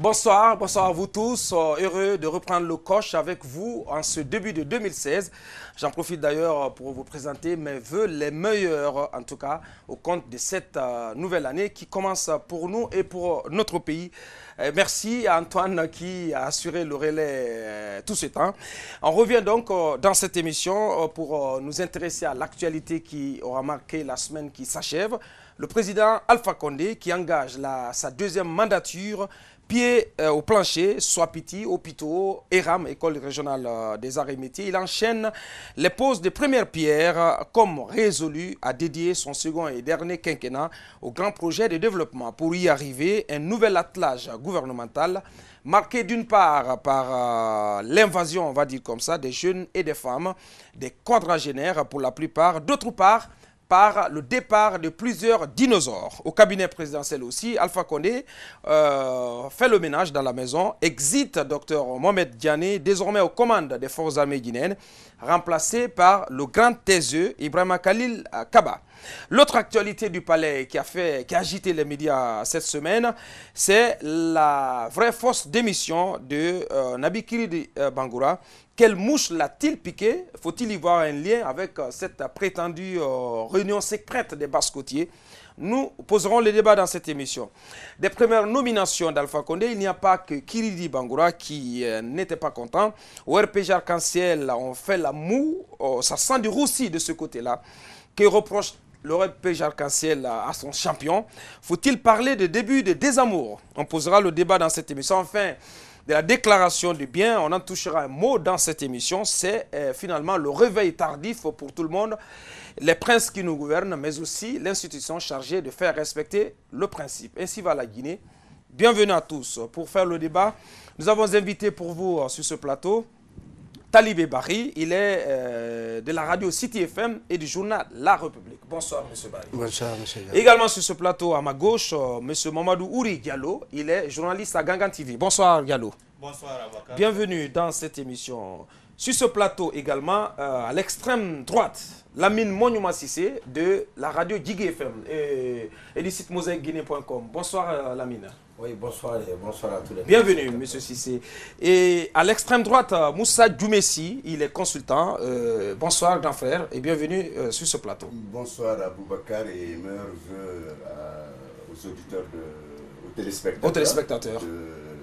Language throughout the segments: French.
Bonsoir, bonsoir à vous tous. Heureux de reprendre le coche avec vous en ce début de 2016. J'en profite d'ailleurs pour vous présenter mes vœux les meilleurs, en tout cas, au compte de cette nouvelle année qui commence pour nous et pour notre pays. Merci à Antoine qui a assuré le relais tout ce temps. On revient donc dans cette émission pour nous intéresser à l'actualité qui aura marqué la semaine qui s'achève. Le président Alpha Condé qui engage sa deuxième mandature, pied au plancher, Swapiti, hôpitaux, ERAM, École régionale des arts et métiers. Il enchaîne les poses de premières pierres comme résolu à dédier son second et dernier quinquennat au grand projet de développement. Pour y arriver, un nouvel attelage gouvernemental marqué d'une part par l'invasion, on va dire comme ça, des jeunes et des femmes, des quadragénaires pour la plupart, d'autre part par le départ de plusieurs dinosaures. Au cabinet présidentiel aussi, Alpha Condé fait le ménage dans la maison, exit Dr Mohamed Diané, désormais aux commandes des forces armées guinéennes, remplacé par le grand taiseux Ibrahima Khalil Kaba. L'autre actualité du palais qui a agité les médias cette semaine, c'est la vraie fausse démission de Nabi Kiridi Bangoura. Quelle mouche l'a-t-il piqué? Faut-il y voir un lien avec cette prétendue réunion secrète des Basse-Côtiers? Nous poserons le débat dans cette émission. Des premières nominations d'Alpha Condé, il n'y a pas que Kiridi Bangoura qui n'était pas content. Au RPG Arc-en-Ciel, on fait la moue, ça sent du roussi de ce côté-là. Que reproche le RPG Arc-en-Ciel à son champion? Faut-il parler de début de désamour? On posera le débat dans cette émission. Enfin, de la déclaration de biens, on en touchera un mot dans cette émission, c'est finalement le réveil tardif pour tout le monde, les princes qui nous gouvernent, mais aussi l'institution chargée de faire respecter le principe. Ainsi va la Guinée. Bienvenue à tous. Pour faire le débat, nous avons invité pour vous sur ce plateau Talibé Barry, il est de la radio City FM et du journal La République. Bonsoir, M. Barry. Bonsoir, M. Diallo. Également sur ce plateau, à ma gauche, M. Mamadou Ouri Diallo, il est journaliste à Gangan TV. Bonsoir, Diallo. Bonsoir, avocat. Bienvenue dans cette émission. Sur ce plateau également, à l'extrême droite, Lamine Monument Sissé de la radio Djigui FM et du site mosaïqueguinée.com. Bonsoir, Lamine. Oui, bonsoir et bonsoir à tous les. Bienvenue, M. Sissé. Et à l'extrême droite, Moussa Djoumessi, il est consultant. Bonsoir, grand frère, et bienvenue sur ce plateau. Bonsoir à Boubacar et meilleurs vœux aux auditeurs, aux téléspectateurs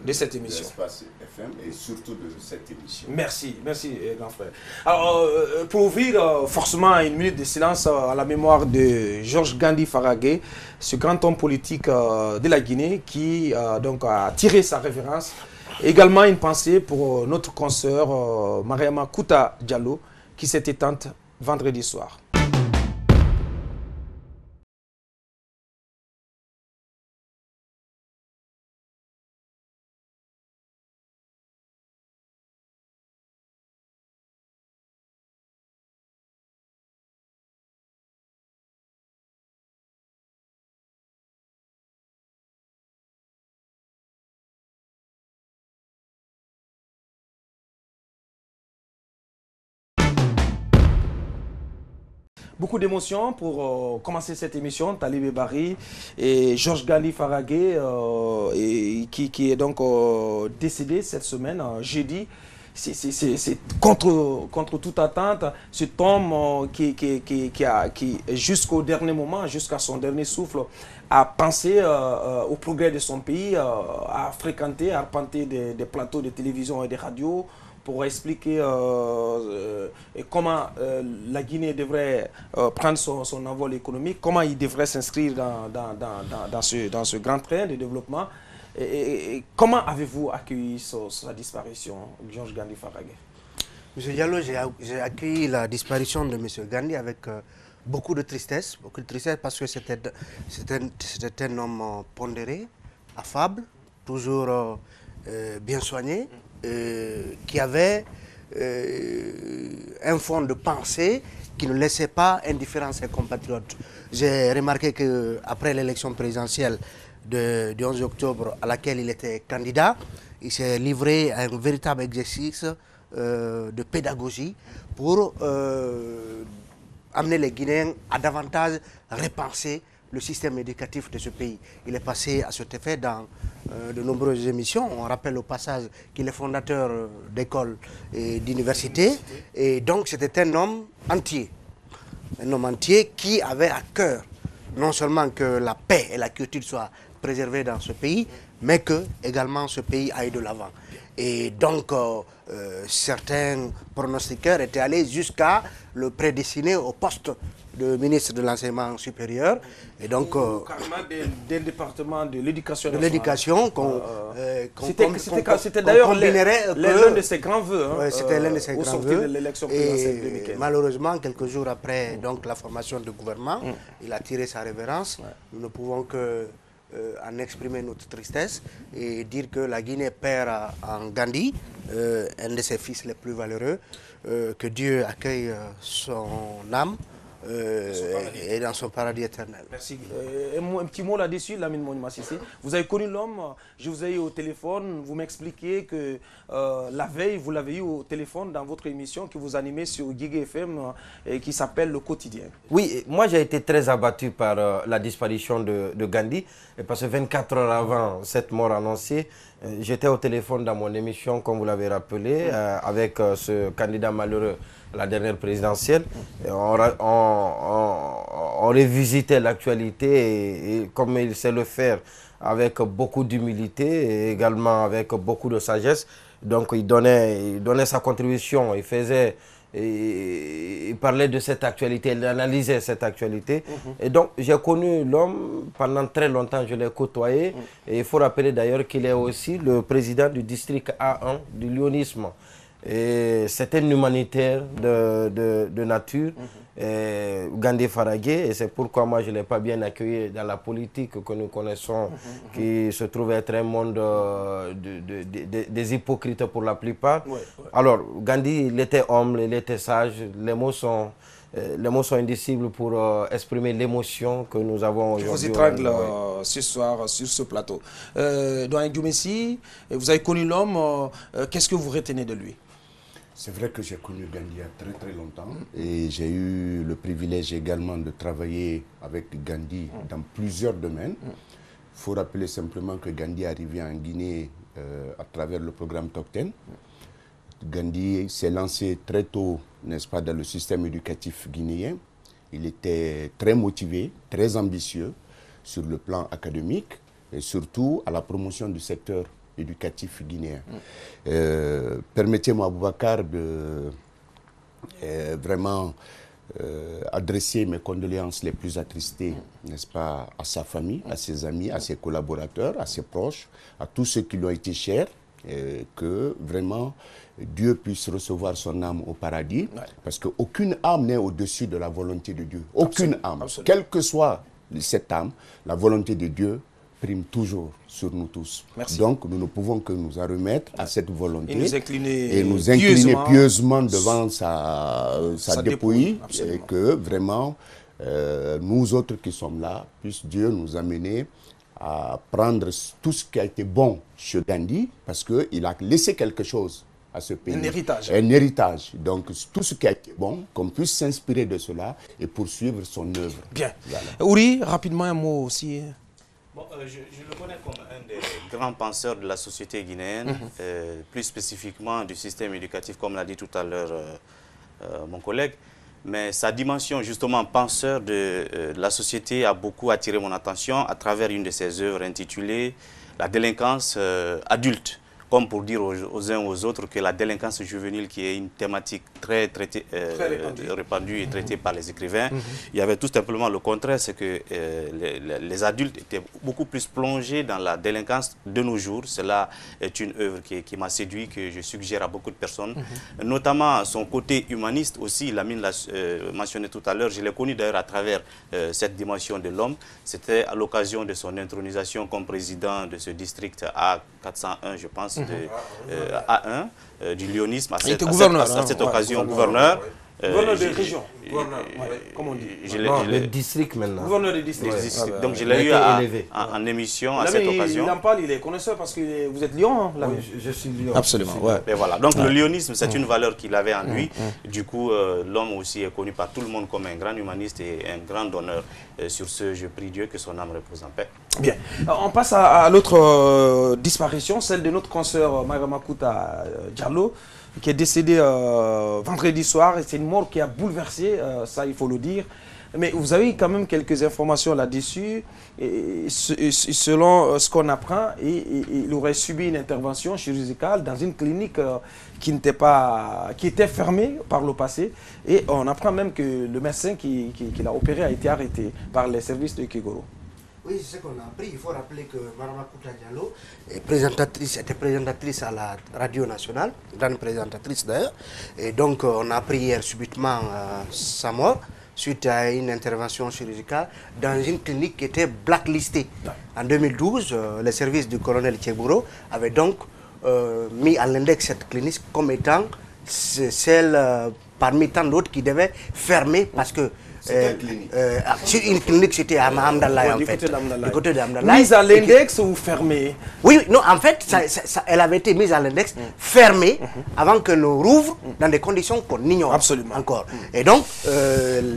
de cette émission. De l'Espace FM et surtout de cette émission. Merci, merci, grand frère. Alors, pour ouvrir forcément une minute de silence à la mémoire de Georges Gandhi Farragué, ce grand homme politique de la Guinée qui donc a tiré sa révérence. Également une pensée pour notre consoeur Mariama Kouta Diallo qui s'est éteinte vendredi soir. Beaucoup d'émotions pour commencer cette émission. Talibé Barry et Georges Gandhi Farragué, qui est donc décédé cette semaine, jeudi. C'est contre toute attente. Cet homme qui jusqu'au dernier moment, jusqu'à son dernier souffle, a pensé au progrès de son pays, a fréquenté, a arpenté des plateaux de télévision et de radio, pour expliquer comment la Guinée devrait prendre son envol économique, comment il devrait s'inscrire dans ce grand train de développement. Et comment avez-vous accueilli sa disparition, Georges Gandhi Farragué? M. Diallo, j'ai accueilli la disparition de M. Gandhi avec beaucoup de tristesse parce que c'était un homme pondéré, affable, toujours bien soigné, qui avait un fond de pensée qui ne laissait pas indifférent ses compatriotes. J'ai remarqué qu'après l'élection présidentielle du 11 octobre à laquelle il était candidat, il s'est livré à un véritable exercice de pédagogie pour amener les Guinéens à davantage repenser le système éducatif de ce pays. Il est passé à cet effet dans de nombreuses émissions. On rappelle au passage qu'il est fondateur d'écoles et d'universités. Et donc c'était un homme entier. Un homme entier qui avait à cœur non seulement que la paix et la culture soient préservées dans ce pays, mais que également ce pays aille de l'avant. Et donc certains pronostiqueurs étaient allés jusqu'à le prédestiner au poste de ministre de l'enseignement supérieur. Et donc carrément des départements de l'éducation nationale. De l'éducation c'était d'ailleurs l'un de ses grands vœux. Hein, c'était l'un de ses grands vœux. De l'élection présidentielle 2015. Malheureusement, quelques jours après donc, la formation du gouvernement, il a tiré sa révérence. Nous ne pouvons que en exprimer notre tristesse et dire que la Guinée perd en Gandhi, un de ses fils les plus valeureux, que Dieu accueille son âme et dans son paradis éternel. Merci. Un petit mot là-dessus, Lamine Mounima Cissé. Vous avez connu l'homme, je vous ai eu au téléphone, vous m'expliquez que la veille, vous l'avez eu au téléphone dans votre émission que vous animez sur Guigui FM et qui s'appelle Le Quotidien. Oui, moi j'ai été très abattu par la disparition de Gandhi, parce que 24 heures avant cette mort annoncée, j'étais au téléphone dans mon émission, comme vous l'avez rappelé, avec ce candidat malheureux à la dernière présidentielle. On revisitait l'actualité et comme il sait le faire, avec beaucoup d'humilité et également avec beaucoup de sagesse. Donc il donnait sa contribution, il parlait de cette actualité, il analysait cette actualité. Et donc j'ai connu l'homme pendant très longtemps, je l'ai côtoyé. Et il faut rappeler d'ailleurs qu'il est aussi le président du district A1 du lyonisme. C'est un humanitaire de nature, Gandhi Faragé, et c'est pourquoi moi je ne l'ai pas bien accueilli dans la politique que nous connaissons, qui se trouve être un monde des hypocrites pour la plupart. Alors, Gandhi, il était homme, il était sage, les mots sont indicibles pour exprimer l'émotion que nous avons aujourd'hui. Je vous étrangle ce soir sur ce plateau. Doyen Dioumessi, vous avez connu l'homme, qu'est-ce que vous retenez de lui? C'est vrai que j'ai connu Gandhi il y a très très longtemps et j'ai eu le privilège également de travailler avec Gandhi dans plusieurs domaines. Il faut rappeler simplement que Gandhi est arrivé en Guinée à travers le programme Top 10. Gandhi s'est lancé très tôt, n'est-ce pas, dans le système éducatif guinéen. Il était très motivé, très ambitieux sur le plan académique et surtout à la promotion du secteur éducatif guinéen. Permettez-moi, Boubacar, de vraiment adresser mes condoléances les plus attristées, n'est-ce pas, à sa famille, à ses amis, à ses collaborateurs, à ses proches, à tous ceux qui lui ont été chers, que vraiment Dieu puisse recevoir son âme au paradis, parce qu'aucune âme n'est au-dessus de la volonté de Dieu. Aucune âme, quelle que soit cette âme, la volonté de Dieu prime toujours sur nous tous. Merci. Donc, nous ne pouvons que nous en remettre à cette volonté et nous incliner pieusement devant sa dépouille et que vraiment, nous autres qui sommes là, puisse Dieu nous amener à prendre tout ce qui a été bon chez Gandhi, parce qu'il a laissé quelque chose à ce pays. Un héritage. Un héritage. Donc, tout ce qui a été bon, qu'on puisse s'inspirer de cela et poursuivre son œuvre. Bien. Voilà. Ouri, rapidement un mot aussi. Bon, je le connais comme un des grands penseurs de la société guinéenne, plus spécifiquement du système éducatif, comme l'a dit tout à l'heure mon collègue. Mais sa dimension, justement, penseur de la société a beaucoup attiré mon attention à travers une de ses œuvres intitulée « La délinquance adulte ». Comme pour dire aux uns aux autres que la délinquance juvénile, qui est une thématique très répandue et traitée par les écrivains, il y avait tout simplement le contraire, c'est que les adultes étaient beaucoup plus plongés dans la délinquance de nos jours. Cela est une œuvre qui m'a séduit, que je suggère à beaucoup de personnes, notamment son côté humaniste aussi. Lamine l'a mentionné tout à l'heure, je l'ai connu d'ailleurs à travers cette dimension de l'homme. C'était à l'occasion de son intronisation comme président de ce district A401, je pense, A1 du lyonisme, à cette occasion, gouverneur. Gouverneur de région. Comme on dit. Le district maintenant. Gouverneur de district. Donc je l'ai eu en émission à cette occasion. Il en parle, il est connaisseur parce que vous êtes Lyon. Hein, oui, je suis Lyon. Absolument. Et voilà. Donc le lyonisme, c'est une valeur qu'il avait en lui. Du coup, l'homme aussi est connu par tout le monde comme un grand humaniste et un grand donneur. Sur ce, je prie Dieu que son âme repose en paix. Bien. On passe à l'autre disparition, celle de notre consoeur Maramakuta Diallo, qui est décédée vendredi soir. C'est une mort qui a bouleversé, ça il faut le dire. Mais vous avez quand même quelques informations là-dessus. Selon ce qu'on apprend, il aurait subi une intervention chirurgicale dans une clinique qui était fermée par le passé. Et on apprend même que le médecin qui l'a opéré a été arrêté par les services de Kegoro. Oui, c'est ce qu'on a appris. Il faut rappeler que Maramakuta Diallo était présentatrice à la radio nationale, grande présentatrice d'ailleurs. Et donc, on a appris hier subitement sa mort suite à une intervention chirurgicale dans une clinique qui était blacklistée. En 2012, les services du colonel Tcheguro avaient donc mis à l'index cette clinique comme étant celle parmi tant d'autres qui devait fermer parce que une clinique, c'était à Amdallah, en fait. Du côté d'Amdallah. Mise à l'index ou fermée? Oui, non, en fait, elle avait été mise à l'index, fermée, avant que nous rouvre dans des conditions qu'on ignore encore. Et donc,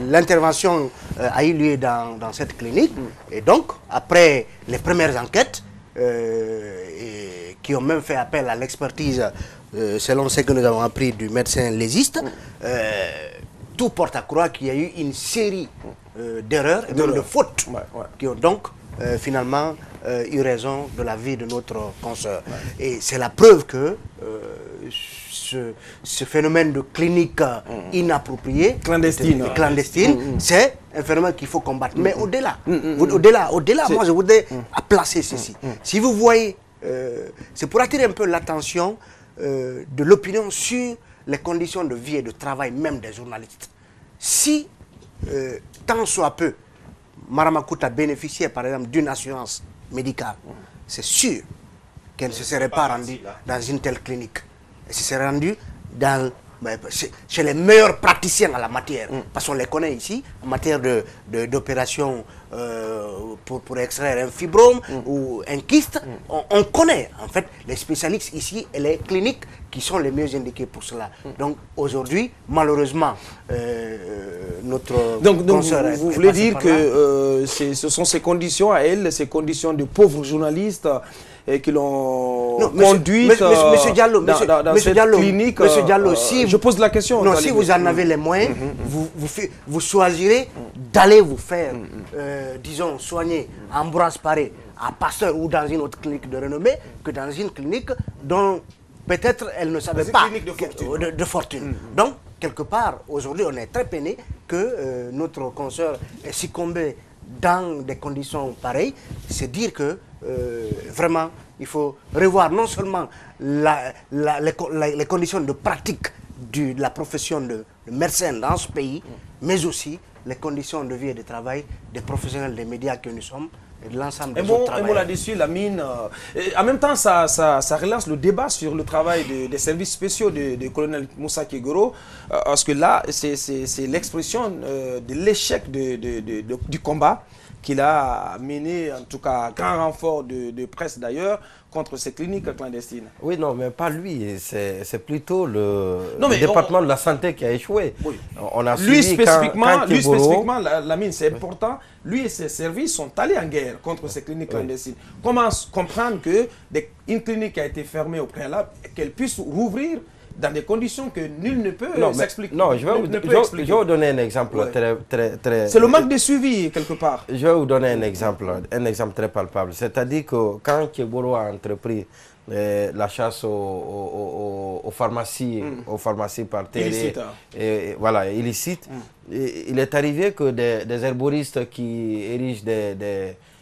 l'intervention a eu lieu dans cette clinique. Et donc, après les premières enquêtes, qui ont même fait appel à l'expertise, selon ce que nous avons appris du médecin légiste, tout porte à croire qu'il y a eu une série d'erreurs et même de fautes qui ont donc finalement eu raison de la vie de notre consoeur. Et c'est la preuve que ce phénomène de clinique inappropriée, clandestine, c'est un phénomène qu'il faut combattre. Mais au-delà, moi je voudrais placer ceci. Si vous voyez, c'est pour attirer un peu l'attention de l'opinion sur les conditions de vie et de travail même des journalistes. Si, tant soit peu, Maramakuta bénéficiait par exemple d'une assurance médicale, c'est sûr qu'elle ne se serait pas rendue dans une telle clinique. Elle se serait rendue chez les meilleurs praticiens en la matière, parce qu'on les connaît ici, en matière d'opération pour extraire un fibrome ou un kyste. On connaît en fait les spécialistes ici et les cliniques qui sont les mieux indiqués pour cela. Donc aujourd'hui, malheureusement, notre consoeur... Vous voulez dire que ce sont ces conditions à elle, ces conditions de pauvres journalistes qui l'ont conduite Monsieur Diallo, dans cette clinique. Monsieur Diallo, si je pose la question. Non, si vous en avez les moyens, vous choisirez d'aller vous faire, disons, soigner à Ambroise Paré, à Pasteur ou dans une autre clinique de renommée, que dans une clinique dont peut-être elle ne savait pas de fortune. Donc, quelque part, aujourd'hui, on est très peiné que notre consoeur est succombée dans des conditions pareilles. C'est dire que vraiment, il faut revoir non seulement les conditions de pratique de la profession de médecin dans ce pays, mais aussi les conditions de vie et de travail des professionnels des médias que nous sommes et de l'ensemble des autres travailleurs. Un mot là-dessus, Lamine. En même temps, ça relance le débat sur le travail des services spéciaux du colonel Moussa Kegoro, parce que là, c'est l'expression de l'échec du combat qu'il a mené, en tout cas, grand renfort de presse d'ailleurs, contre ces cliniques clandestines. Oui, non, mais pas lui. C'est plutôt le département de la santé qui a échoué. Oui. On a lui spécifiquement, Lamine, c'est important. Lui et ses services sont allés en guerre contre ces cliniques clandestines. Comment comprendre qu'une clinique qui a été fermée au préalable, qu'elle puisse rouvrir dans des conditions que nul ne peut s'expliquer. Non, je vais vous donner un exemple très... C'est le manque de suivi, quelque part. Je vais vous donner un exemple très palpable. C'est-à-dire que quand Kegoro a entrepris la chasse aux pharmacies, par télé, illicite, il est arrivé que des herboristes qui érigent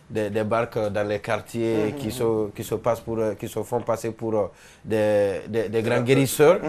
des barques dans les quartiers, qui se font passer pour des grands guérisseurs,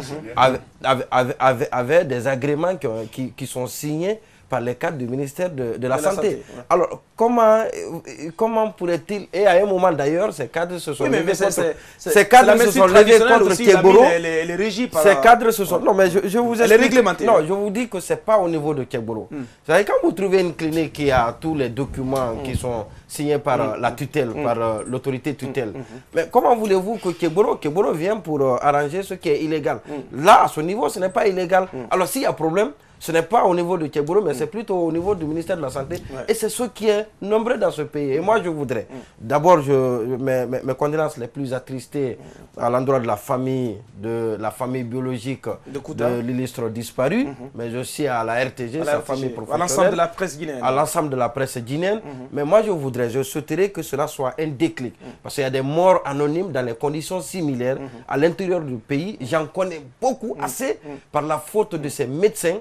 avaient des agréments qui sont signés par les cadres du ministère de la Santé. Ouais. Alors, comment pourrait-il... Et à un moment d'ailleurs, ces cadres se sont levés contre... Ces cadres se sont levés contre Keboro. Les régis par... Ces cadres se sont... Non, mais je vous explique... Les réglementés. Non, je vous dis que ce n'est pas au niveau de Keboro. Vous savez, quand vous trouvez une clinique qui a tous les documents qui sont signés par la tutelle, par l'autorité tutelle, mais comment voulez-vous que Keboro vienne pour arranger ce qui est illégal? Là, à ce niveau, ce n'est pas illégal. Alors, s'il y a problème, ce n'est pas au niveau de Keboro, mais c'est plutôt au niveau du ministère de la Santé. Et c'est ce qui est nombreux dans ce pays. Et moi, je voudrais, d'abord, mes condoléances les plus attristées à l'endroit de la famille biologique de l'illustre disparu, mais aussi à la RTG, sa famille professionnelle. À l'ensemble de la presse guinéenne. À l'ensemble de la presse guinéenne. Mais moi, je souhaiterais que cela soit un déclic. Parce qu'il y a des morts anonymes dans les conditions similaires à l'intérieur du pays. J'en connais beaucoup, assez, par la faute de ces médecins,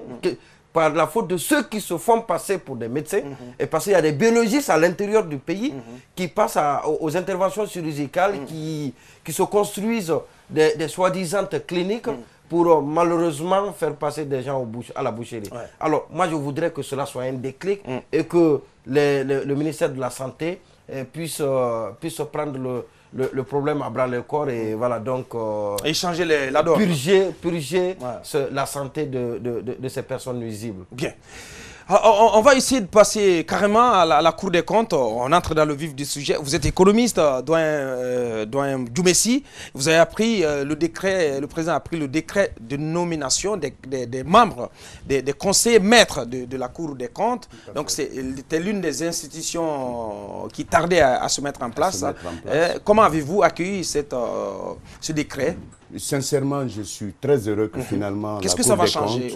par la faute de ceux qui se font passer pour des médecins, et parce qu'il y a des biologistes à l'intérieur du pays qui passent aux interventions chirurgicales, qui se construisent des soi-disant cliniques pour malheureusement faire passer des gens à la boucherie. Alors, moi, je voudrais que cela soit un déclic et que le ministère de la Santé puisse prendre le problème à bras le corps et voilà donc et changer la donne. Purger la santé de ces personnes nuisibles. Bien. On va essayer de passer carrément à la Cour des comptes. On entre dans le vif du sujet. Vous êtes économiste, doyen Djoumessi. Vous avez appris le décret, le président a pris le décret de nomination des membres, des conseillers maîtres de la Cour des comptes. Donc c'était l'une des institutions qui tardait à se mettre en place. Comment avez-vous accueilli ce décret? Sincèrement, je suis très heureux que finalement... Qu'est-ce que ça va changer?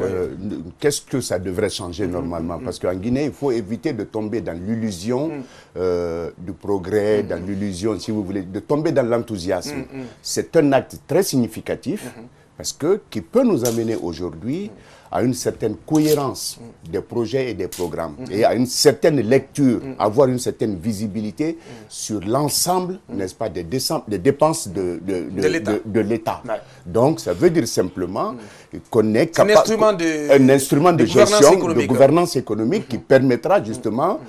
Qu'est-ce que ça devrait changer normalement? Parce qu'en Guinée, il faut éviter de tomber dans l'illusion du progrès, dans l'illusion, si vous voulez, de tomber dans l'enthousiasme. C'est un acte très significatif parce que qui peut nous amener aujourd'hui à une certaine cohérence des projets et des programmes et à une certaine lecture, avoir une certaine visibilité sur l'ensemble, n'est-ce pas, des dépenses de l'État. Donc, ça veut dire simplement qu'on est capable... Un instrument de gestion, de gouvernance économique qui permettra justement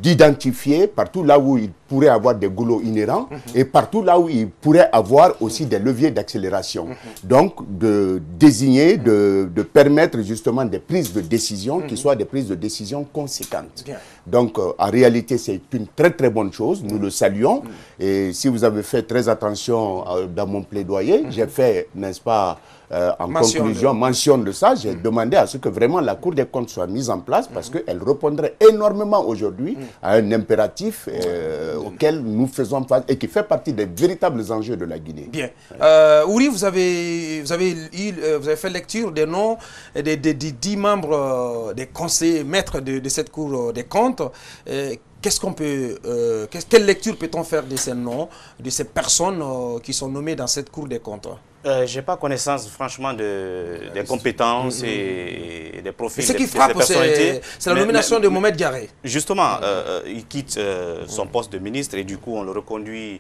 d'identifier partout là où il pourrait avoir des goulots inhérents et partout là où il pourrait avoir aussi des leviers d'accélération. Donc, de désigner, de permettre justement des prises de décision qui soient des prises de décision conséquentes. Donc, en réalité, c'est une très très bonne chose. Nous le saluons. Et si vous avez fait très attention dans mon plaidoyer, j'ai fait, n'est-ce pas, en conclusion, mention de ça, j'ai demandé à ce que vraiment la Cour des comptes soit mise en place parce qu'elle répondrait énormément aujourd'hui à un impératif auquel nous faisons face et qui fait partie des véritables enjeux de la Guinée. Bien. Ouri, vous avez fait lecture des noms des 10 membres des conseillers maîtres de cette Cour des comptes. Qu'est-ce qu'on peut, quelle lecture peut-on faire de ces noms, de ces personnes qui sont nommées dans cette Cour des comptes? Je n'ai pas connaissance, franchement, des compétences et des profils. Ce qui frappe, c'est la nomination de Mohamed Garé. Justement, il quitte son poste de ministre et du coup, on le reconduit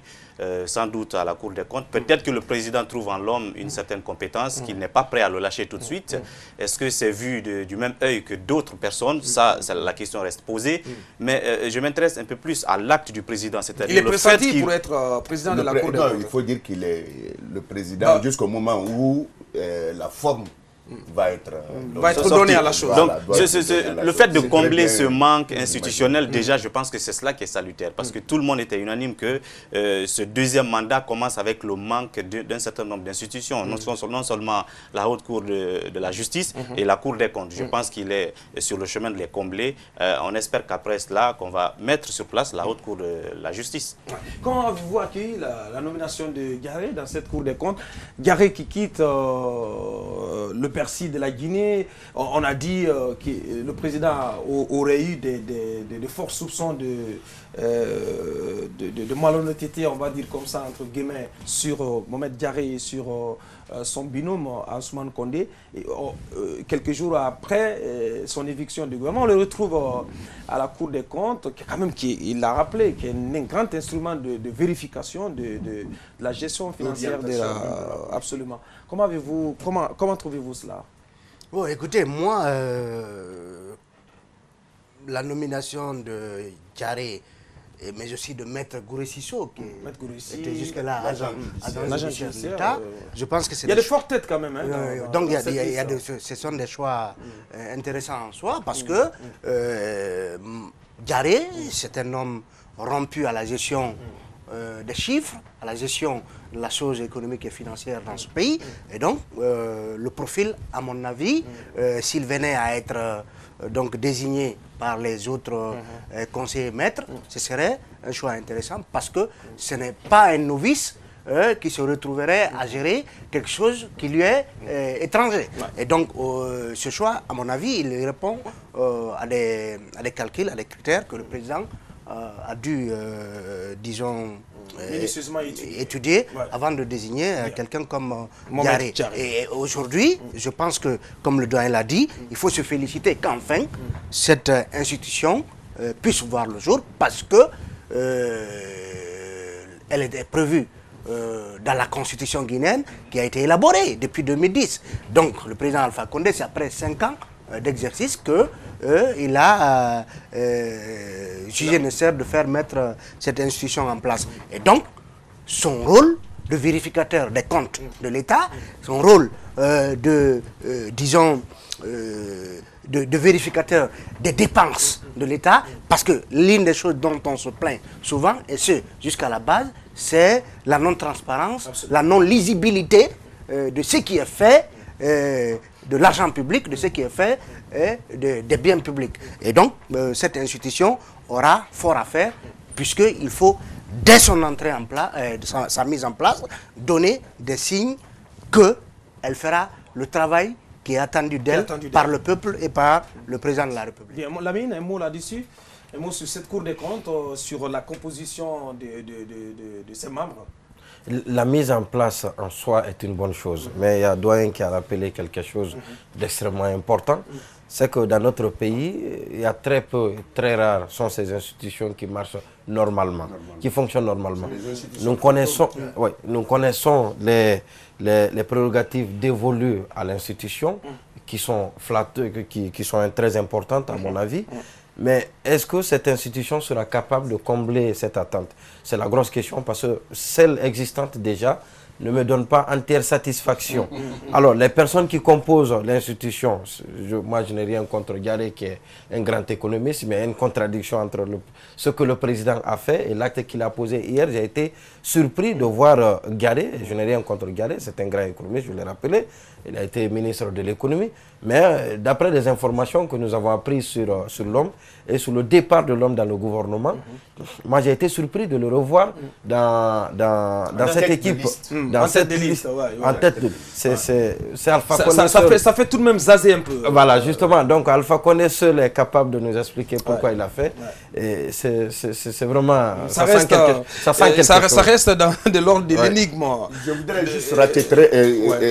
sans doute à la Cour des comptes. Peut-être que le président trouve en l'homme une certaine compétence, qu'il n'est pas prêt à le lâcher tout de suite. Est-ce que c'est vu du même œil que d'autres personnes? Ça, la question reste posée. Mais je m'intéresse un peu plus à l'acte du président. Il est pressenti pour être président de la Cour des comptes. Il faut dire qu'il est le président jusqu'au moment où la forme va être donnée à la chose. Donc, le fait de combler ce manque institutionnel, déjà, je pense que c'est cela qui est salutaire. Parce que tout le monde était unanime que ce deuxième mandat commence avec le manque d'un certain nombre d'institutions. Non seulement la Haute Cour de la Justice et la Cour des comptes. Je pense qu'il est sur le chemin de les combler. On espère qu'après cela, qu'on va mettre sur place la Haute Cour de la Justice. Comment avez-vous accueilli la nomination de Garé dans cette Cour des comptes? Garé qui quitte le persil de la Guinée. On a dit que le président aurait eu de forts soupçons de malhonnêteté, on va dire comme ça, entre guillemets, sur Mohamed Garé et sur son binôme Ousmane Condé. Et, quelques jours après son éviction du gouvernement, on le retrouve à la Cour des comptes, qui, quand même, il l'a rappelé, qui est un grand instrument de vérification de la gestion financière de la... Absolument. Comment trouvez-vous cela? Bon, écoutez, moi, la nomination de Diaré, mais aussi de Maître Gouré Sissoko, qui était jusque-là agent judiciaire de l'État, je pense que c'est... Il y a de fortes têtes quand même. Hein, donc ce sont des choix intéressants en soi, parce que Diaré, c'est un homme rompu à la gestion des chiffres, à la gestion de la chose économique et financière dans ce pays. Et donc, le profil, à mon avis, s'il venait à être donc désigné par les autres conseillers maîtres, ce serait un choix intéressant, parce que ce n'est pas un novice qui se retrouverait à gérer quelque chose qui lui est étranger. Et donc, ce choix, à mon avis, il répond à des calculs, à des critères que le président a dû, disons, étudier avant de désigner quelqu'un comme Diaré. Et aujourd'hui, je pense que, comme le doyen l'a dit, il faut se féliciter qu'enfin, cette institution puisse voir le jour, parce que elle était prévue dans la constitution guinéenne qui a été élaborée depuis 2010. Donc, le président Alpha Condé, c'est après 5 ans d'exercice qu'il a jugé nécessaire de faire mettre cette institution en place. Et donc, son rôle de vérificateur des comptes de l'État, son rôle de vérificateur des dépenses de l'État, parce que l'une des choses dont on se plaint souvent, et ce jusqu'à la base, c'est la non-transparence, la non-lisibilité de ce qui est fait, de l'argent public, de ce qui est fait des biens publics. Et donc, cette institution aura fort à faire, puisqu'il faut, dès son entrée en place, sa mise en place, donner des signes qu'elle fera le travail qui est attendu d'elle par le peuple et par le président de la République. Bien, Lamine, un mot là-dessus, un mot sur cette Cour des comptes, sur la composition de ses membres. La mise en place en soi est une bonne chose, mais il y a doyen qui a rappelé quelque chose d'extrêmement important. C'est que dans notre pays, il y a très peu, très rares sont ces institutions qui marchent normalement, qui fonctionnent normalement. Nous connaissons les prérogatives dévolues à l'institution, qui sont flatteuses, qui sont très importantes à mon avis. Mais est-ce que cette institution sera capable de combler cette attente? C'est la grosse question, parce que celle existante déjà ne me donne pas entière satisfaction. Alors, les personnes qui composent l'institution, moi je n'ai rien contre Diaré qui est un grand économiste, mais il y a une contradiction entre ce que le président a fait et l'acte qu'il a posé hier. J'ai été surpris de voir Diaré, je n'ai rien contre Diaré, c'est un grand économiste, je l'ai rappelé, il a été ministre de l'économie, mais d'après les informations que nous avons apprises sur l'homme et sur le départ de l'homme dans le gouvernement, moi j'ai été surpris de le revoir dans cette équipe. En tête de liste. En tête de liste. C'est Alpha Condé. Ça fait tout de même zazer un peu. Voilà, justement. Donc Alpha Condé seul est capable de nous expliquer pourquoi il a fait. Et c'est vraiment... Ça reste de l'ordre de l'énigme. Je voudrais juste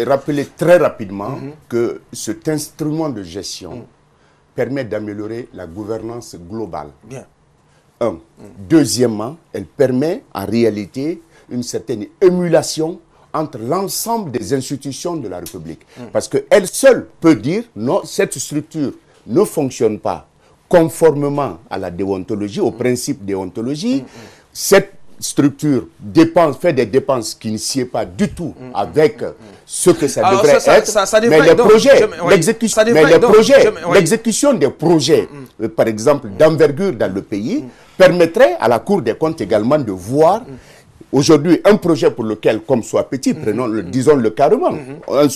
rappeler très rapidement que cet instrument de gestion permet d'améliorer la gouvernance globale. Bien. Deuxièmement, elle permet en réalité une certaine émulation entre l'ensemble des institutions de la République. Parce qu'elle seule peut dire non, cette structure ne fonctionne pas conformément à la déontologie, au principe déontologie. Cette structure fait des dépenses qui ne sied pas du tout avec ce que ça devrait être. Mais les projets, l'exécution des projets, par exemple, d'envergure dans le pays, permettrait à la Cour des comptes également de voir aujourd'hui un projet pour lequel, comme soit petit, disons-le carrément,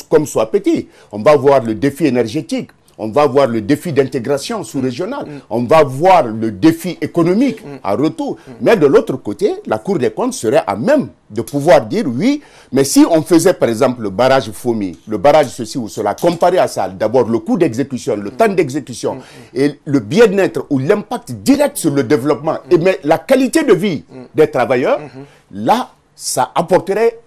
comme soit petit, on va voir le défi énergétique, on va voir le défi d'intégration sous-régionale, on va voir le défi économique en retour. Mais de l'autre côté, la Cour des comptes serait à même de pouvoir dire oui, mais si on faisait par exemple le barrage Fomi, le barrage ceci ou cela, comparé à ça, d'abord le coût d'exécution, le temps d'exécution et le bien-être ou l'impact direct sur le développement et mais la qualité de vie des travailleurs, là, ça apporterait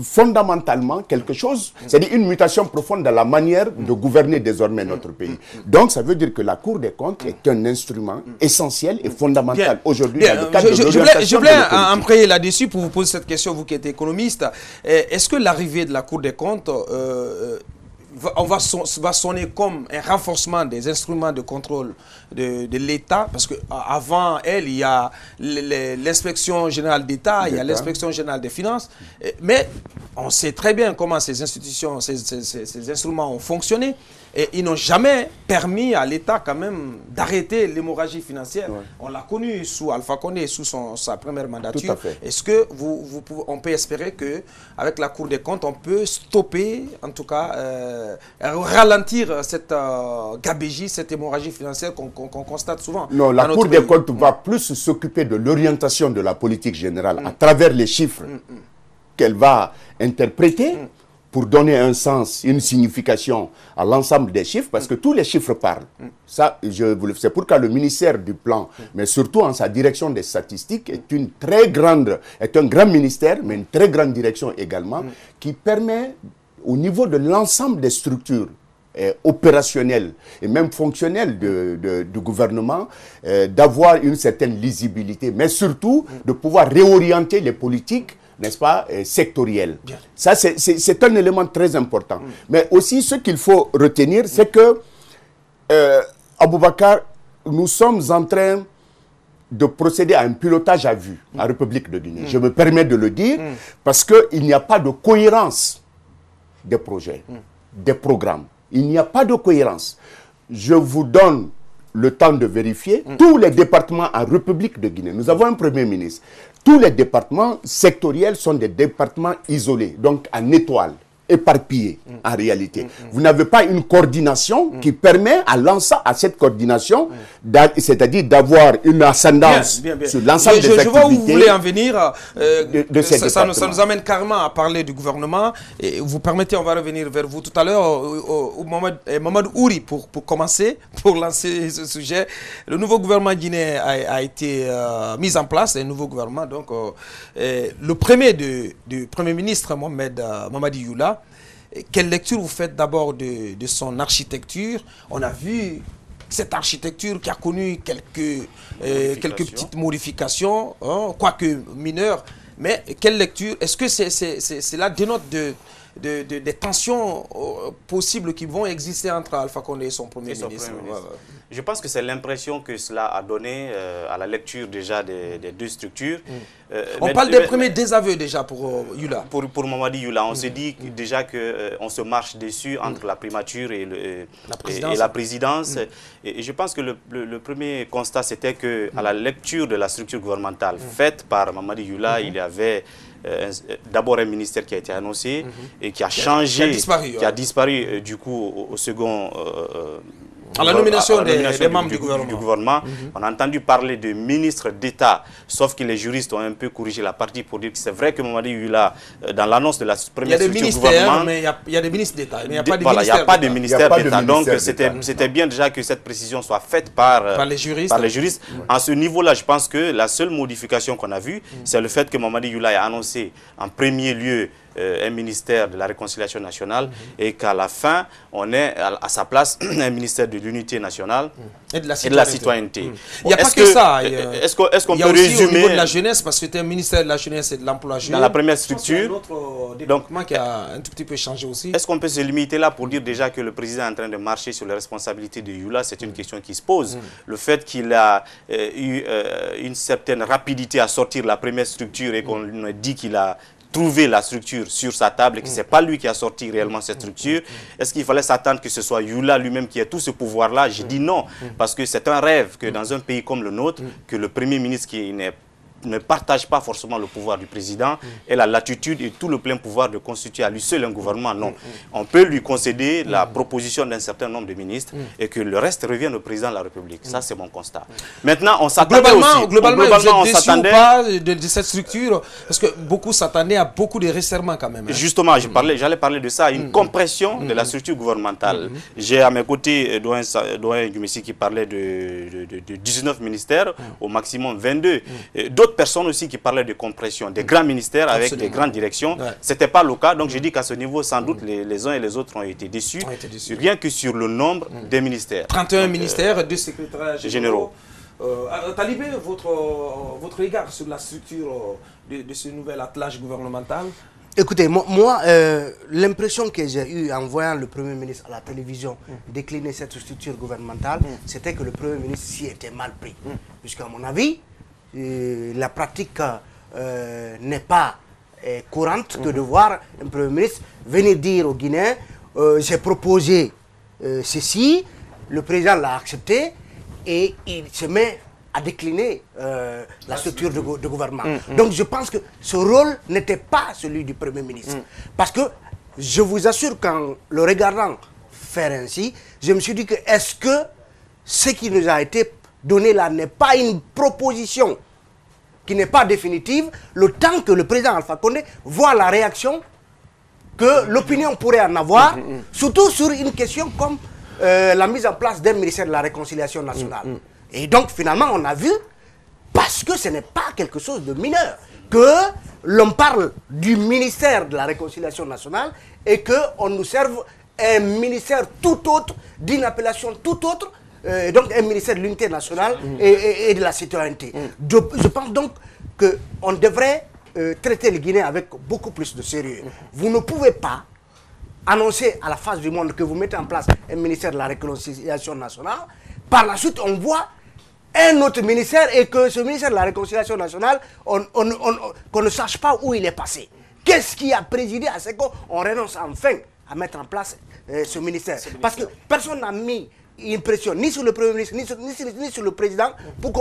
fondamentalement quelque chose, c'est-à-dire une mutation profonde dans la manière de gouverner désormais notre pays. Donc, ça veut dire que la Cour des comptes est un instrument essentiel et fondamental aujourd'hui dans le cadre de l'orientation de l'économie. Je voulais embrayer là-dessus pour vous poser cette question, vous qui êtes économiste. Est-ce que l'arrivée de la Cour des comptes va sonner comme un renforcement des instruments de contrôle de l'État, parce qu'avant elle, il y a l'inspection générale d'État, il y a l'inspection générale des finances, mais on sait très bien comment ces institutions, ces instruments ont fonctionné, et ils n'ont jamais permis à l'État quand même d'arrêter l'hémorragie financière. Ouais. On l'a connu sous Alpha Condé, sous sa première mandature. Est-ce que on peut espérer qu'avec la Cour des comptes, on peut stopper, en tout cas, ralentir cette gabégie, cette hémorragie financière qu'on constate souvent? Non, la Cour des comptes va plus s'occuper de l'orientation de la politique générale à travers les chiffres qu'elle va interpréter pour donner un sens, une signification à l'ensemble des chiffres, parce que tous les chiffres parlent. Ça, c'est pourquoi le ministère du Plan, mais surtout en sa direction des statistiques, est un grand ministère, mais une très grande direction également, qui permet, au niveau de l'ensemble des structures opérationnelles et même fonctionnelles du gouvernement, d'avoir une certaine lisibilité, mais surtout de pouvoir réorienter les politiques, n'est-ce pas, sectoriel. Bien. Ça, c'est un élément très important. Mais aussi, ce qu'il faut retenir, c'est que, Aboubacar, nous sommes en train de procéder à un pilotage à vue en République de Guinée. Je me permets de le dire parce qu'il n'y a pas de cohérence des projets, des programmes. Il n'y a pas de cohérence. Je vous donne le temps de vérifier. Tous les départements en République de Guinée, nous avons un Premier ministre. Tous les départements sectoriels sont des départements isolés, donc en étoile, éparpillés en réalité. Vous n'avez pas une coordination qui permet à cette coordination, c'est-à-dire d'avoir une ascendance sur l'ensemble des activités. Je vois où vous voulez en venir. Ça nous amène carrément à parler du gouvernement. Et vous permettez, on va revenir vers vous tout à l'heure, Mohamed Ouri, pour commencer, pour lancer ce sujet. Le nouveau gouvernement guinéen a été mis en place, un nouveau gouvernement. Donc, le premier du Premier ministre, Mamadi Youla. Quelle lecture vous faites d'abord de son architecture? On a vu cette architecture qui a connu quelques petites modifications, hein, quoique mineures. Mais quelle lecture? Est-ce que cela dénote des tensions possibles qui vont exister entre Alpha Condé et son Premier ministre? Je pense que c'est l'impression que cela a donné à la lecture déjà des deux structures. On parle des premiers désaveux déjà pour Youla. Pour Mamadi Youla, on se dit déjà qu'on se marche dessus entre la primature et la présidence. Et je pense que le premier constat, c'était qu'à la lecture de la structure gouvernementale faite par Mamadi Youla, il y avait d'abord un ministère qui a été annoncé et qui a changé, qui a disparu du coup au second... à la nomination des membres du gouvernement. On a entendu parler de ministre d'État, sauf que les juristes ont un peu corrigé la partie pour dire que c'est vrai que Mamadi Youla, dans l'annonce de la première structure du gouvernement... Mais il y a des ministres d'État, mais il n'y a pas de ministère d'État. Donc c'était bien déjà que cette précision soit faite par les juristes. À ce niveau-là, je pense que la seule modification qu'on a vue, c'est le fait que Mamadi Youla ait annoncé en premier lieu un ministère de la réconciliation nationale et qu'à la fin, on ait à sa place un ministère de l'unité nationale et de la citoyenneté. Il n'y a pas que ça. Est-ce qu'on peut résumer... Il y a aussi au niveau de la jeunesse, parce que c'était un ministère de la jeunesse et de l'emploi jeune. Dans la première structure. C'est un autre développement qui a un tout petit peu changé aussi. Est-ce qu'on peut se limiter là pour dire déjà que le président est en train de marcher sur les responsabilités de Youla? C'est une question qui se pose. Le fait qu'il a eu une certaine rapidité à sortir la première structure et qu'on dit qu'il a trouver la structure sur sa table et que ce n'est pas lui qui a sorti réellement cette structure. Est-ce qu'il fallait s'attendre que ce soit Youla lui-même qui ait tout ce pouvoir-là? J'ai dit non, parce que c'est un rêve que dans un pays comme le nôtre, que le Premier ministre qui ne partage pas forcément le pouvoir du président ait la latitude et tout le plein pouvoir de constituer à lui seul un gouvernement. Non. On peut lui concéder la proposition d'un certain nombre de ministres et que le reste revienne au président de la République. Ça, c'est mon constat. Maintenant, on s'attendait aussi. Globalement, vous êtes déçu ou pas de cette structure? Parce que beaucoup s'attendaient à beaucoup de resserrements quand même. Hein. Justement, j'allais parler de ça, une compression de la structure gouvernementale. J'ai à mes côtés Doyen Gumessi qui parlait de 19 ministères, au maximum 22. D'autres personnes aussi qui parlaient de compression, des grands ministères avec des grandes directions. Ce n'était pas le cas. Donc je dis qu'à ce niveau, sans doute, les uns et les autres ont été déçus. Rien que sur le nombre des ministères. 31 ministères, 2 secrétaires généraux. Talibé, votre regard sur la structure de ce nouvel attelage gouvernemental? Écoutez, moi l'impression que j'ai eue en voyant le Premier ministre à la télévision décliner cette structure gouvernementale, c'était que le Premier ministre s'y était mal pris. Puisqu'à mon avis, la pratique n'est pas courante que de voir un Premier ministre venir dire aux Guinéens j'ai proposé ceci, le président l'a accepté et il se met à décliner la structure de gouvernement. Donc je pense que ce rôle n'était pas celui du Premier ministre. Parce que je vous assure qu'en le regardant faire ainsi, je me suis dit que est-ce que ce qui nous a été donné là n'est pas une proposition qui n'est pas définitive, le temps que le président Alpha Condé voit la réaction que l'opinion pourrait en avoir, surtout sur une question comme la mise en place d'un ministère de la Réconciliation nationale. Et donc, finalement, on a vu, parce que ce n'est pas quelque chose de mineur, que l'on parle du ministère de la Réconciliation nationale et qu'on nous serve un ministère tout autre, d'une appellation tout autre, donc un ministère de l'unité nationale et de la citoyenneté. Je pense donc qu'on devrait traiter les Guinéens avec beaucoup plus de sérieux. Vous ne pouvez pas annoncer à la face du monde que vous mettez en place un ministère de la Réconciliation nationale. Par la suite, on voit un autre ministère et que ce ministère de la Réconciliation nationale, qu'on ne sache pas où il est passé. Qu'est-ce qui a présidé à ce qu'on renonce enfin à mettre en place ce ministère? Parce que personne n'a mis une pression ni sur le Premier ministre, ni sur le président pour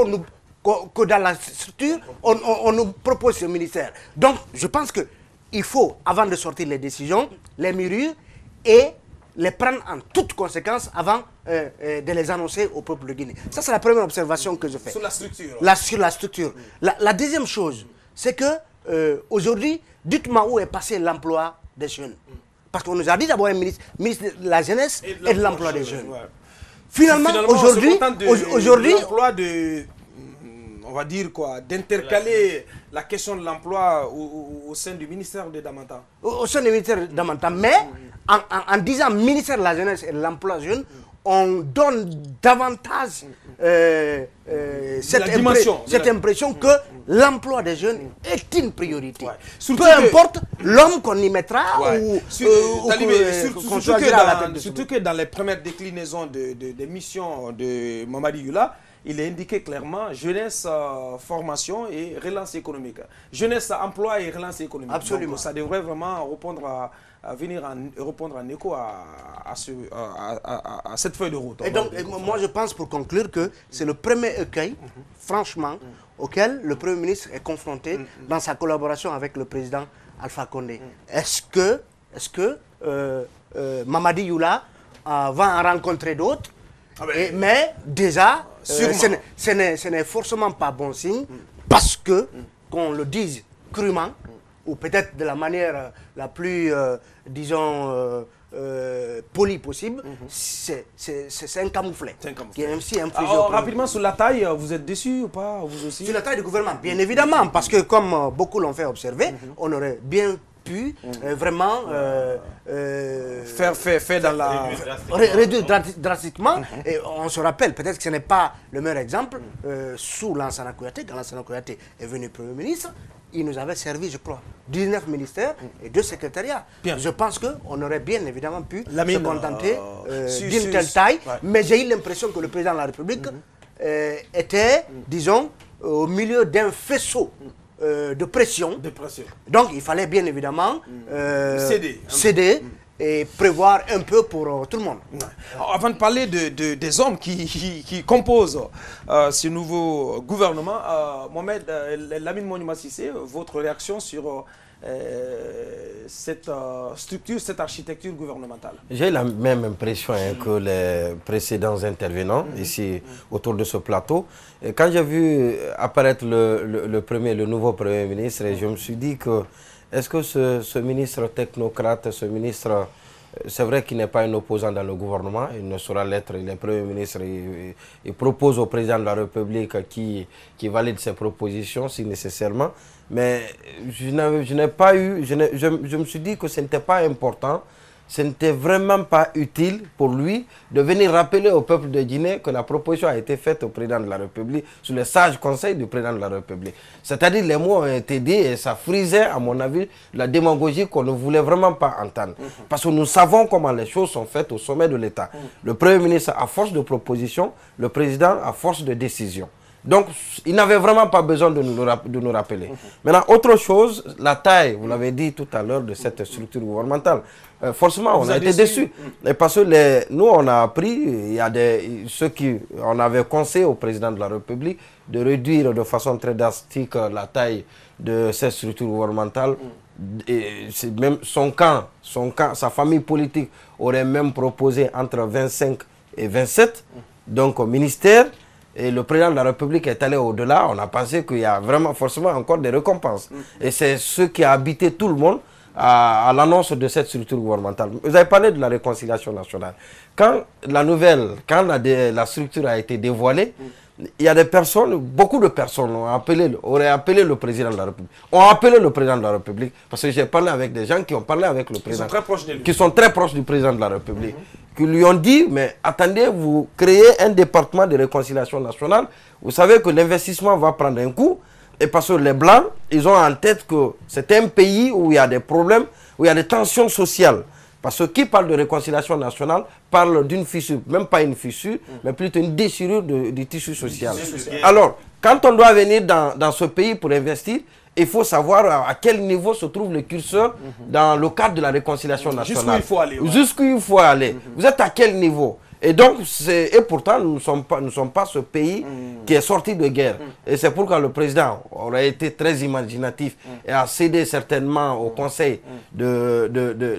que dans la structure, on nous propose ce ministère. Donc, je pense qu'il faut, avant de sortir les décisions, les mûrir et les prendre en toute conséquence avant de les annoncer au peuple de Guinée. Ça, c'est la première observation que je fais. Sur la structure. Sur la structure. La deuxième chose, c'est que aujourd'hui, dites-moi où est passé l'emploi des jeunes. Parce qu'on nous a dit d'abord un ministre de la jeunesse et de l'emploi des jeunes. Ouais. Finalement aujourd'hui, l'emploi de, on va dire quoi, d'intercaler la question de l'emploi au sein du ministère de Damanta. Au sein du ministère de Damanta, mais en disant ministère de la jeunesse et de l'emploi jeune, on donne davantage cette impression que l'emploi des jeunes est une priorité. Ouais. Peu importe l'homme qu'on y mettra qu'on choisira à la tête de surtout que dans les premières déclinaisons des missions de Mamadi Yula, il est indiqué clairement jeunesse, formation et relance économique. Jeunesse, emploi et relance économique. Absolument. Donc, ça devrait vraiment répondre répondre en écho à cette feuille de route. Et donc, moi je pense pour conclure que c'est le premier écueil, franchement, auquel le Premier ministre est confronté dans sa collaboration avec le président Alpha Condé. Est-ce que Mamadi Yula va en rencontrer d'autres? Mais déjà, ce n'est forcément pas bon signe parce que, qu'on le dise crûment, ou peut-être de la manière la plus, disons, polie possible, c'est un camouflet. Qui est ainsi infligé. Alors, rapidement, sur la taille, vous êtes déçu ou pas, vous aussi? Sur la taille du gouvernement, bien évidemment, parce que comme beaucoup l'ont fait observer, on aurait bien pu vraiment faire dans la... réduire drastiquement. Et on se rappelle, peut-être que ce n'est pas le meilleur exemple, sous Lansana Kouyaté, quand Lansana Kouyaté est venu Premier ministre, il nous avait servi, je crois, 19 ministères et 2 secrétariats. Bien. Je pense qu'on aurait bien évidemment pu se contenter d'une telle taille, mais j'ai eu l'impression que le président de la République était, disons, au milieu d'un faisceau de pression. Donc il fallait bien évidemment céder et prévoir un peu pour tout le monde. Alors, avant de parler des hommes qui composent ce nouveau gouvernement, Mohamed Lamine Monima Cissé, votre réaction sur cette structure, cette architecture gouvernementale? J'ai la même impression que les précédents intervenants ici autour de ce plateau. Et quand j'ai vu apparaître le nouveau Premier ministre, je me suis dit que est-ce que ce ministre technocrate, ce ministre, c'est vrai qu'il n'est pas un opposant dans le gouvernement, il ne saura l'être, il est Premier ministre, il propose au président de la République qui valide ses propositions si nécessairement, mais je me suis dit que ce n'était pas important ce n'était vraiment pas utile pour lui de venir rappeler au peuple de Guinée que la proposition a été faite au président de la République sous le sage conseil du président de la République. C'est-à-dire les mots ont été dits et ça frisait, à mon avis, la démagogie qu'on ne voulait vraiment pas entendre. Parce que nous savons comment les choses sont faites au sommet de l'État. Le Premier ministre à force de proposition, le président à force de décision. Donc, il n'avait vraiment pas besoin de nous rappeler. Maintenant, autre chose, la taille, vous l'avez dit tout à l'heure, de cette structure gouvernementale. Forcément, on a été déçus. Parce que nous, on a appris, il y a ceux qui, on avait conseillé au président de la République de réduire de façon très drastique la taille de cette structure gouvernementale. Et même son camp, sa famille politique aurait même proposé entre 25 et 27, donc au ministère. Et le président de la République est allé au-delà. On a pensé qu'il y a vraiment forcément encore des récompenses. Et c'est ce qui a habité tout le monde à l'annonce de cette structure gouvernementale. Vous avez parlé de la réconciliation nationale. Quand la structure a été dévoilée, il y a des personnes, beaucoup de personnes auraient appelé le président de la République. Ont appelé le président de la République. Parce que j'ai parlé avec des gens qui ont parlé avec le président. Qui sont très proches du président de la République. Qui lui ont dit, mais attendez, vous créez un département de réconciliation nationale. Vous savez que l'investissement va prendre un coup. Et parce que les Blancs, ils ont en tête que c'est un pays où il y a des problèmes, où il y a des tensions sociales. Parce que qui parle de réconciliation nationale parle d'une fissure, même pas une fissure, mais plutôt une déchirure du tissu social. Alors, quand on doit venir dans ce pays pour investir, il faut savoir à quel niveau se trouve le curseur dans le cadre de la réconciliation nationale. Jusqu'où il faut aller. Jusqu'où il faut aller. Vous êtes à quel niveau? Et donc, pourtant, nous ne sommes pas ce pays qui est sorti de guerre. Et c'est pourquoi le président aurait été très imaginatif et a cédé certainement au conseil de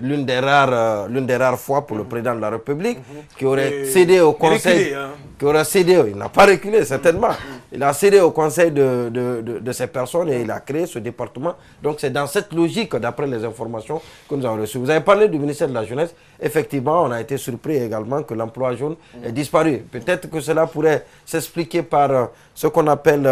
l'une des rares fois pour le président de la République, qui aurait cédé au conseil, il n'a pas reculé certainement, il a cédé au conseil de ces personnes et il a créé ce département. Donc c'est dans cette logique, d'après les informations que nous avons reçues. Vous avez parlé du ministère de la Jeunesse. Effectivement, on a été surpris également que l'emploi jaune ait disparu. Peut-être que cela pourrait s'expliquer par ce qu'on appelle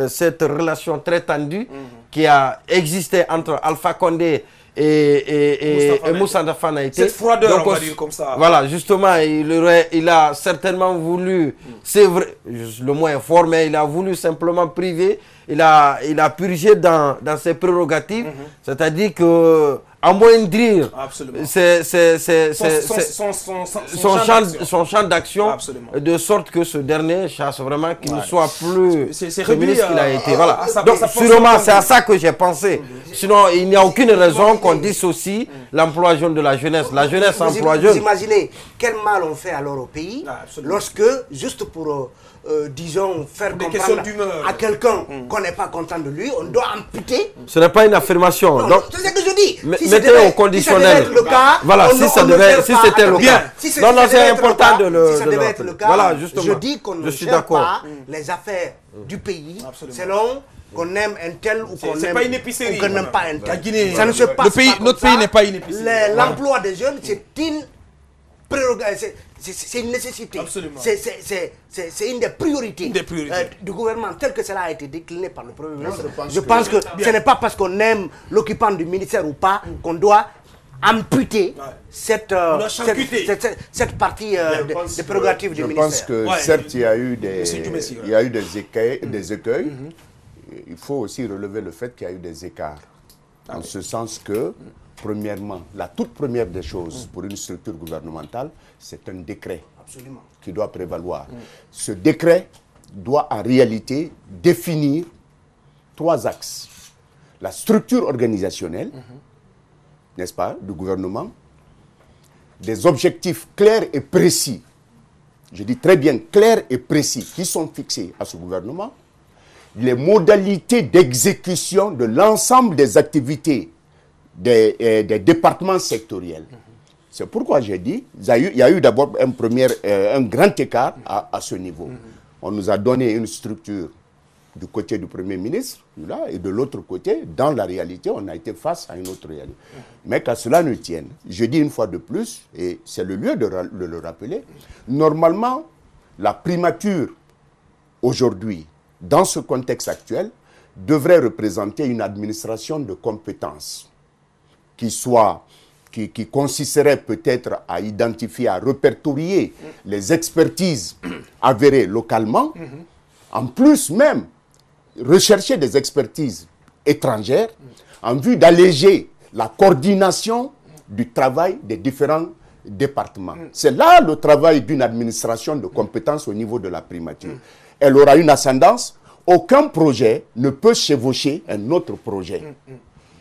cette relation très tendue qui a existé entre Alpha Condé et Moussa Naïté. Cette froideur, on va dire comme ça. Voilà, justement, il a certainement voulu, c'est vrai, le mot est fort, mais il a voulu simplement priver, il a purgé dans ses prérogatives, c'est-à-dire que amoindrir son champ d'action, de sorte que ce dernier chasse vraiment qu'il ne soit plus le ministre qu'il a été. Voilà. Donc, sûrement, c'est à ça que j'ai pensé. Sinon, il n'y a aucune raison qu'on dissocie l'emploi jeune de la jeunesse. La jeunesse emploi jeune. Vous imaginez quel mal on fait alors au pays lorsque, juste pour, disons, faire comprendre à quelqu'un qu'on n'est pas content de lui, on doit amputer. Ce n'est pas une affirmation. C'est ce que je dis. Mettez au conditionnel. Voilà, si c'était le cas. Non, non, c'est important de le rappeler. Voilà, justement. Je dis qu'on ne gère pas les affaires du pays selon qu'on aime un tel ou qu'on n'aime pas un tel. Ça ne se passe pas. Notre pays n'est pas une épicerie. L'emploi des jeunes, c'est une prérogative. C'est une nécessité. C'est une des priorités, du gouvernement, tel que cela a été décliné par le Premier ministre. Je pense que ce n'est pas parce qu'on aime l'occupant du ministère ou pas qu'on doit amputer cette partie des prérogatives du ministère. Je pense que certes, il y a eu des écueils. Il faut aussi relever le fait qu'il y a eu des écarts. En ce sens que, premièrement, la toute première des choses pour une structure gouvernementale, c'est un décret qui doit prévaloir. Ce décret doit en réalité définir 3 axes. La structure organisationnelle, n'est-ce pas, du gouvernement, des objectifs clairs et précis, je dis très bien clairs et précis, qui sont fixés à ce gouvernement, les modalités d'exécution de l'ensemble des activités des départements sectoriels. C'est pourquoi j'ai dit, il y a eu d'abord un grand écart à ce niveau. On nous a donné une structure du côté du Premier ministre, là, et de l'autre côté, dans la réalité, on a été face à une autre réalité. Mais qu'à cela ne tienne, je dis une fois de plus, et c'est le lieu de le rappeler, normalement, la primature, aujourd'hui, dans ce contexte actuel, devrait représenter une administration de compétences qui qui consisterait peut-être à identifier, à répertorier les expertises avérées localement, en plus même rechercher des expertises étrangères en vue d'alléger la coordination du travail des différents départements. C'est là le travail d'une administration de compétences au niveau de la primature. Elle aura une ascendance. Aucun projet ne peut chevaucher un autre projet.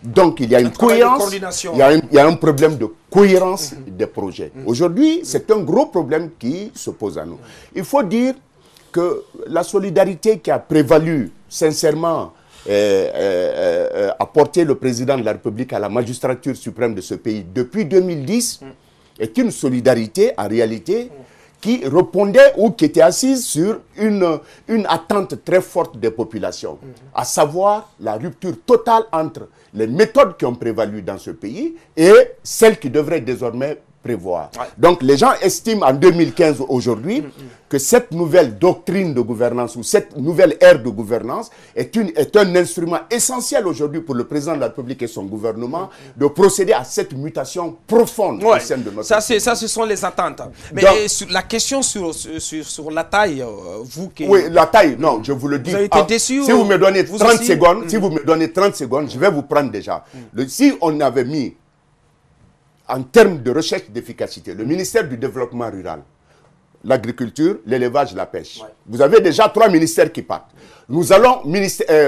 Donc il y a une cohérence, il y a un problème de cohérence des projets. Aujourd'hui, c'est un gros problème qui se pose à nous. Il faut dire que la solidarité qui a prévalu sincèrement a porté le président de la République à la magistrature suprême de ce pays depuis 2010 est une solidarité en réalité qui répondait ou qui était assise sur une attente très forte des populations, à savoir la rupture totale entre les méthodes qui ont prévalu dans ce pays et celles qui devraient désormais prévoir. Ouais. Donc les gens estiment en 2015 aujourd'hui que cette nouvelle doctrine de gouvernance ou cette nouvelle ère de gouvernance est un instrument essentiel aujourd'hui pour le président de la République et son gouvernement de procéder à cette mutation profonde au sein de notre pays. Ça, ce sont les attentes. Mais donc, sur la question sur la taille, vous qui... Oui, la taille, non, je vous le dis. Vous avez été déçu si vous me donnez 30 secondes, si vous me donnez 30 secondes, je vais vous prendre déjà. Si on avait mis en termes de recherche d'efficacité, le ministère du Développement rural, l'agriculture, l'élevage, la pêche. Ouais. Vous avez déjà 3 ministères qui partent. Nous allons,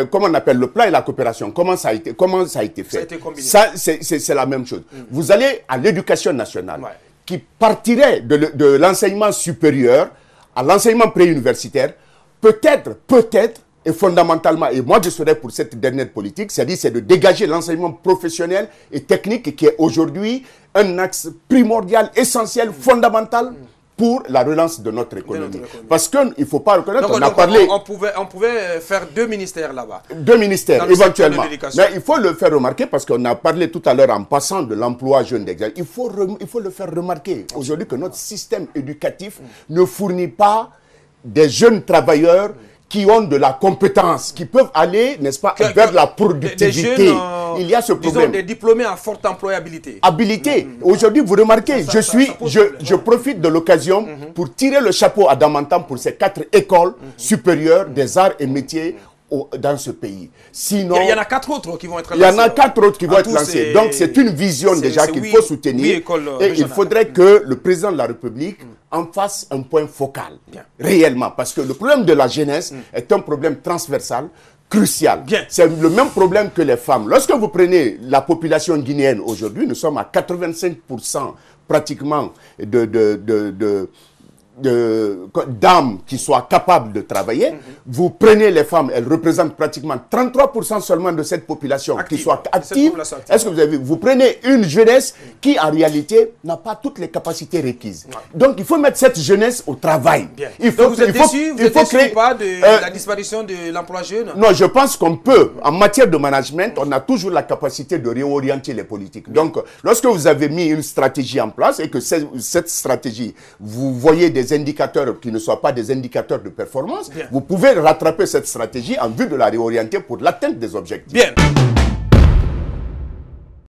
comment on appelle le plan et la coopération, comment ça a été fait? Ça a été combiné. C'est la même chose. Vous allez à l'éducation nationale, qui partirait de l'enseignement supérieur à l'enseignement préuniversitaire, peut-être, et fondamentalement, et moi je serais pour cette dernière politique, c'est-à-dire c'est de dégager l'enseignement professionnel et technique qui est aujourd'hui un axe primordial, essentiel, fondamental pour la relance de notre économie. Parce qu'il ne faut pas reconnaître, on a parlé... On pouvait faire 2 ministères là-bas. 2 ministères, éventuellement. Mais il faut le faire remarquer parce qu'on a parlé tout à l'heure en passant de l'emploi jeune d'exemple. Il faut le faire remarquer aujourd'hui que notre système éducatif ne fournit pas des jeunes travailleurs qui ont de la compétence, qui peuvent aller, n'est-ce pas, vers la productivité. Il y a ce problème. Disons, des diplômés à forte employabilité. Aujourd'hui, vous remarquez, je profite de l'occasion pour tirer le chapeau à Damantam pour ces 4 écoles supérieures des arts et métiers dans ce pays. Sinon, il y en a 4 autres qui vont être lancés. Il y en a 4 autres qui vont être lancés. Donc c'est une vision déjà qu'il faut soutenir. Et il faudrait que le président de la République en fasse un point focal. Réellement. Parce que le problème de la jeunesse est un problème transversal, crucial. C'est le même problème que les femmes. Lorsque vous prenez la population guinéenne aujourd'hui, nous sommes à 85% pratiquement d'âmes qui soient capables de travailler. Vous prenez les femmes, elles représentent pratiquement 33% seulement de cette population qui soit active. Est-ce que vous avez vu? Vous prenez une jeunesse qui en réalité n'a pas toutes les capacités requises. Donc il faut mettre cette jeunesse au travail. Vous êtes déçu ou pas de la disparition de l'emploi jeune? Non, je pense qu'on peut, en matière de management, on a toujours la capacité de réorienter les politiques. Donc lorsque vous avez mis une stratégie en place et que cette stratégie, vous voyez des indicateurs qui ne soient pas des indicateurs de performance, vous pouvez rattraper cette stratégie en vue de la réorienter pour l'atteinte des objectifs.